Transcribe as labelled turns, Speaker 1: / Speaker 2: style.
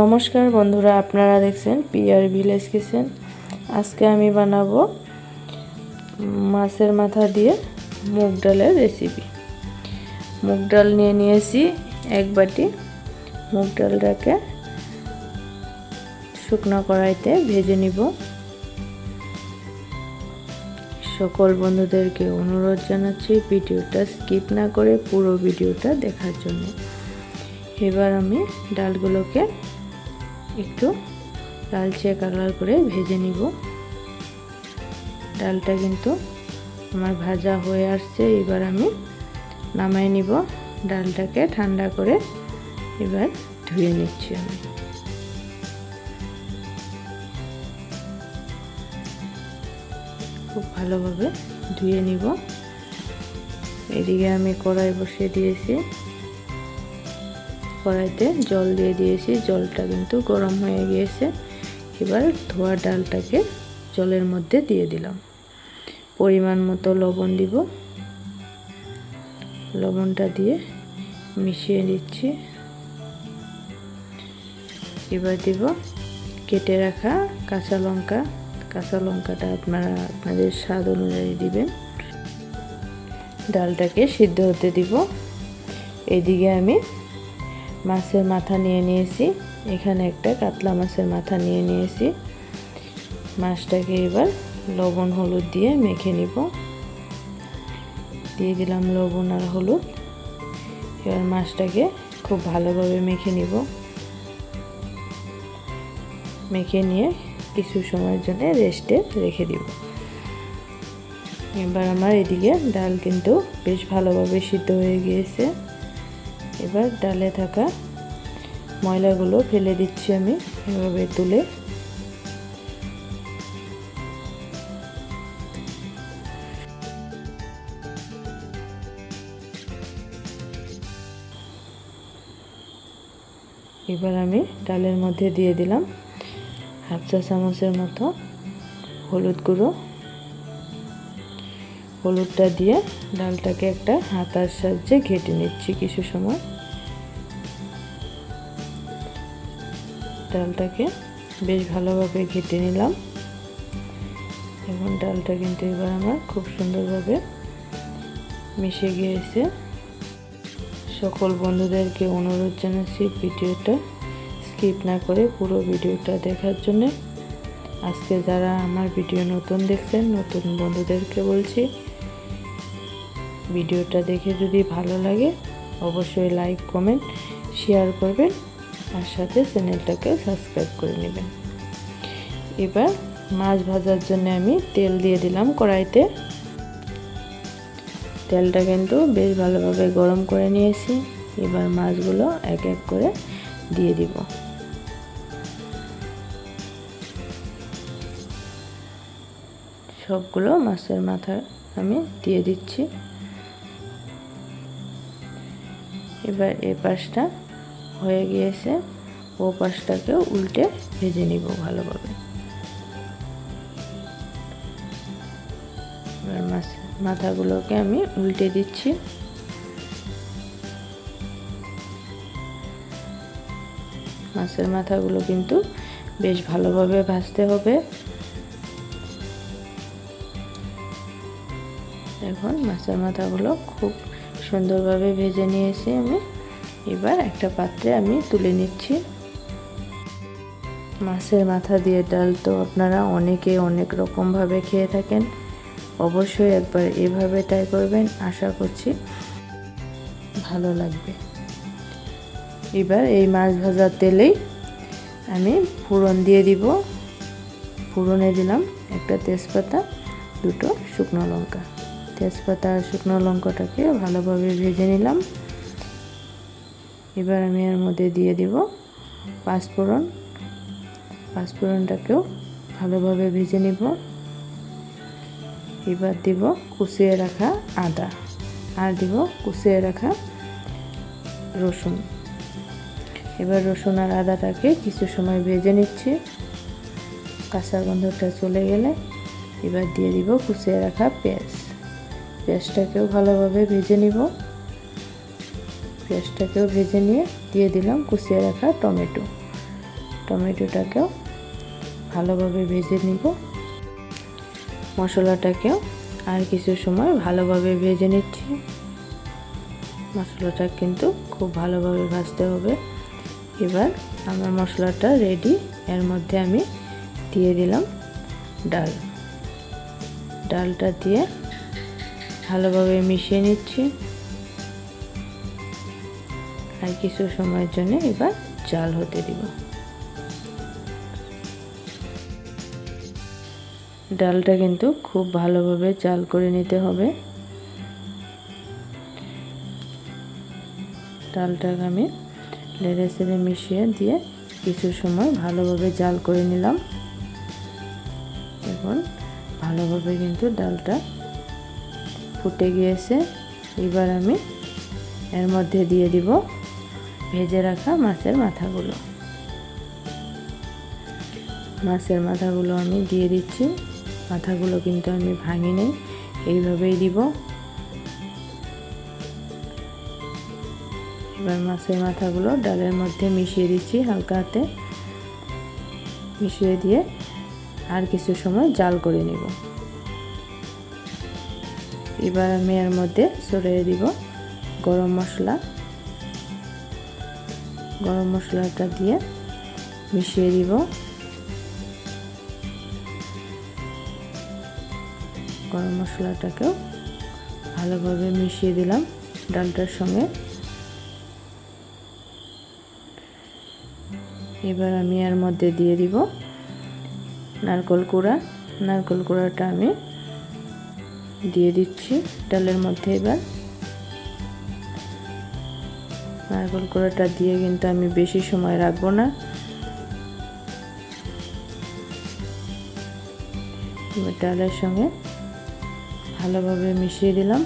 Speaker 1: নমস্কার বন্ধুরা, আপনারা দেখছেন পিআর ভিলেজ কিচেন। আজকে আমি বানাবো মাছের মাথা দিয়ে মুগ ডালের রেসিপি। মুগ ডাল নিয়ে নিয়েছি এক বাটি। মুগ ডালটাকে শুকনো কড়াইতে ভেজে নিব। সকল বন্ধুদেরকে অনুরোধ জানাচ্ছি ভিডিওটা স্কিপ না করে পুরো ভিডিওটা দেখার জন্য। এবার আমি ডালগুলোকে একটু লালচে কালার করে ভেজে নিব। ডালটা কিন্তু আমার ভাজা হয়ে আসছে। এবার আমি নামাই নিব। ডালটাকে ঠান্ডা করে এবার ধুয়ে নিচ্ছি। আমি খুব ভালোভাবে ধুয়ে নিব। এদিকে আমি কড়াই বসিয়ে দিয়েছি। কড়াইতে জল দিয়ে দিয়েছি। জলটা কিন্তু গরম হয়ে গিয়েছে। এবার ধোয়া ডালটাকে জলের মধ্যে দিয়ে দিলাম। পরিমাণ মতো লবণ দিব। লবণটা দিয়ে মিশিয়ে দিচ্ছি। এবার দিব কেটে রাখা কাঁচা লঙ্কা। কাঁচা লঙ্কাটা আপনারা আপনাদের স্বাদ অনুযায়ী দিবেন। ডালটাকে সিদ্ধ হতে দিব। এদিকে আমি মাছের মাথা নিয়ে নিয়েছি। এখানে একটা কাতলা মাছের মাথা নিয়ে নিয়েছি। মাছটাকে এবার লবণ হলুদ দিয়ে মেখে নিব। দিয়ে দিলাম লবণ আর হলুদ। এবার মাছটাকে খুব ভালোভাবে মেখে নিব। মেখে নিয়ে কিছু সময়ের জন্য রেস্টে রেখে দিব। এবার আমার এদিকে ডাল কিন্তু বেশ ভালোভাবে সিদ্ধ হয়ে গিয়েছে। এবার ডালে থাকা ময়লাগুলো ফেলে দিচ্ছি আমি এভাবে তুলে। এবার আমি ডালের মধ্যে দিয়ে দিলাম হাফ চা চামচের মতো হলুদ গুঁড়ো। হলুদটা দিয়ে ডালটাকে একটা হাতার সাহায্যে ঘেটে নিচ্ছি কিছু সময়। ডালটাকে বেশ ভালোভাবে ঘেটে নিলাম। এখন ডালটা কিন্তু এবার আমার খুব সুন্দরভাবে মিশে গিয়েছে। সকল বন্ধুদেরকে অনুরোধ জানাচ্ছি ভিডিওটা স্কিপ না করে পুরো ভিডিওটা দেখার জন্য। আজকে যারা আমার ভিডিও নতুন দেখছেন, নতুন বন্ধুদেরকে বলছি ভিডিওটা দেখে যদি ভালো লাগে অবশ্যই লাইক কমেন্ট শেয়ার করবেন আর সাথে চ্যানেলটাকে সাবস্ক্রাইব করে নেবেন। এবার মাছ ভাজার জন্য আমি তেল দিয়ে দিলাম কড়াইতে। তেলটা কিন্তু বেশ ভালোভাবে গরম করে নিয়েছি। এবার মাছগুলো এক এক করে দিয়ে দিব। সবগুলো মাছের মাথা আমি দিয়ে দিচ্ছি। এবার এ পাশটা হয়ে গিয়েছে, ও পাশটাকেও উল্টে ভেজে নিব ভালোভাবে। এবার মাথাগুলোকে আমি উল্টে দিচ্ছি। মাছের মাথাগুলো কিন্তু বেশ ভালোভাবে ভাজতে হবে। এখন মাছের মাথাগুলো খুব সুন্দরভাবে ভেজে নিয়েছি আমি। এবার একটা পাত্রে আমি তুলে নিচ্ছি। মাছের মাথা দিয়ে ডাল তো আপনারা অনেকে অনেক রকমভাবে খেয়ে থাকেন। অবশ্যই একবার এভাবে ট্রাই করবেন, আশা করছি ভালো লাগবে। এবার এই মাছ ভাজার তেলেই আমি ফোড়ন দিয়ে দিব। ফোড়নে দিলাম একটা তেজপাতা, দুটো শুকনো লঙ্কা। তেজপাতা আর শুকনো লঙ্কাটাকে ভালোভাবে ভেজে নিলাম। এবার আমি এর মধ্যে দিয়ে দিব পাঁচফোড়ন। পাঁচফোড়নটাকেও ভালোভাবে ভেজে নিব। এবার দিব কুচিয়ে রাখা আদা আর দিব কুচিয়ে রাখা রসুন। এবার রসুন আর আদাটাকে কিছু সময় ভেজে নিচ্ছি। কাঁচা গন্ধটা চলে গেলে এবার দিয়ে দিব কুচিয়ে রাখা পেঁয়াজ। পেঁয়াজটাকেও ভালোভাবে ভেজে নিব। পেঁয়াজটাকেও ভেজে নিয়ে দিয়ে দিলাম কুচিয়ে রাখা টমেটো। টমেটোটাকেও ভালোভাবে ভেজে নিব। মশলাটাকেও আর কিছু সময় ভালোভাবে ভেজে নিচ্ছি। মশলাটা কিন্তু খুব ভালোভাবে ভাজতে হবে। এবার আমার মশলাটা রেডি। এর মধ্যে আমি দিয়ে দিলাম ডালটা দিয়ে ভালোভাবে মিশিয়ে নিচ্ছি। আর কিছু সময়ের জন্য এবার জাল হতে দিব। ডালটা কিন্তু খুব ভালোভাবে জাল করে নিতে হবে। ডালটাকে আমি নেড়ে চেড়ে মিশিয়ে দিয়ে কিছু সময় ভালোভাবে জাল করে নিলাম। এখন ভালোভাবে কিন্তু ডালটা ফুটে গিয়েছে। এবার আমি এর মধ্যে দিয়ে দিব ভেজে রাখা মাছের মাথাগুলো। মাছের মাথাগুলো আমি দিয়ে দিচ্ছি। মাথাগুলো কিন্তু আমি ভাঙি নেই, এইভাবেই দিব। এবার মাছের মাথাগুলো ডালের মধ্যে মিশিয়ে দিচ্ছি হালকা হাতে। মিশিয়ে দিয়ে আর কিছু সময় জাল করে নেব। এবার আমি এর মধ্যে ছড়িয়ে দিব গরম মশলা। গরম মশলাটা দিয়ে মিশিয়ে দিব। গরম মশলাটাকেও ভালোভাবে মিশিয়ে দিলাম ডালটার সঙ্গে। এবার আমি এর মধ্যে দিয়ে দিব নারকেল কুড়া। নারকেল কুড়াটা আমি দিয়ে দিচ্ছি ডালের মধ্যে। এবার নারকেল কুড়াটা দিয়ে কিন্তু আমি বেশি সময় রাখবো না। এবার ডালের সঙ্গে ভালোভাবে মিশিয়ে দিলাম।